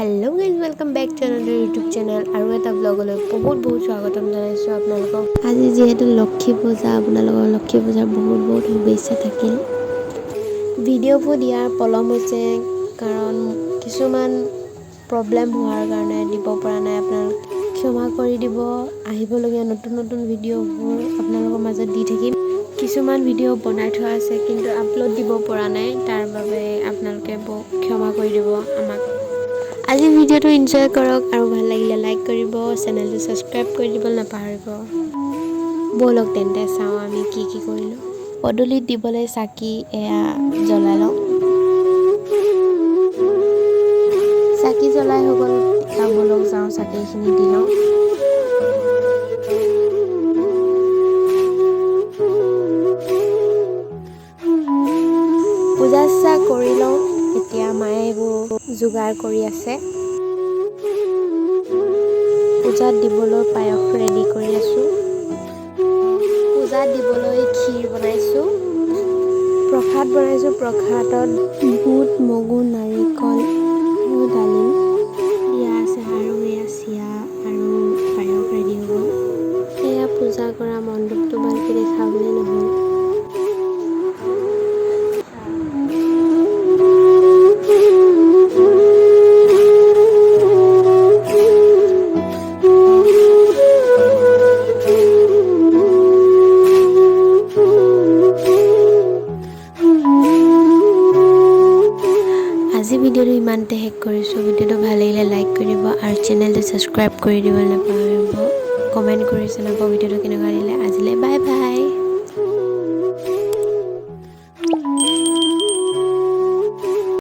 hello guys welcome back to another YouTube channel और এটা ব্লগলৈ বহুত স্বাগতম জনাইছো আপোনালোকক আজি যেহেতু লক্ষ্মী পূজা আপোনালোকৰ লক্ষ্মী পূজাৰ বহুত শুভেচ্ছা থাকিল ভিডিঅ'বোৰ দিয়াৰ পলম হৈছে কাৰণ কিছুমান প্ৰবলেম হোৱাৰ কাৰণে দিব পৰা নাই আপোনালোক ক্ষমা কৰি দিব আহিবলগীয়া নতুন ভিডিঅ'বোৰ আপোনালোকৰ মাজত দি থাকিম কিছুমান ভিডিঅ' বনাই থোৱা আছে কিন্তু আপলোড দিব পৰা নাই তাৰ বাবে আপোনালোকে ক্ষমা কৰি দিব আমাক আজি ভিডিঅ'টো এনজয় কৰক আৰু ভাল লাগিলে লাইক কৰিব চেনেলটো সাবস্ক্ৰাইব কৰি দিব নাপাহৰিব বলক তেন্তে চাও আমি কি কৰিলো পদুলিত দিবলৈ চাকি এয়া জ্বলালো চাকি জ্বলাই হৈ গ'ল এতিয়া বলক যাওঁ চাকিখিনি দি লওঁ পূজা কৰি লওঁ এতিয়া মায়ে এইবোৰ যোগাৰ কৰি আছে পূজাত দিবলৈ পায়স ৰেডি কৰি আছো পূজাত দিবলৈ ক্ষীৰ বনাইছো প্ৰসাদ বনাইছো প্ৰসাদত বুট মগু নাৰিকল আৰু ডালিম দিয়া আছে আৰু এয়া চিয়া আৰু পায়স ৰেডি হ'ব এয়া পূজা কৰা মণ্ডপটো ভালকে দেখাবলৈ নহ'ল আজি ভিডিঅ'টো ইমানতে শেষ কৰিছোঁ ভিডিঅ'টো ভাল লাগিলে লাইক কৰিব আৰু চেনেলটো সাবস্ক্ৰাইব কৰি দিব নাপাহৰিব কমেণ্ট কৰি জনাব ভিডিঅ'টো কেনেকুৱা লাগিলে আজিলৈ বাই বাই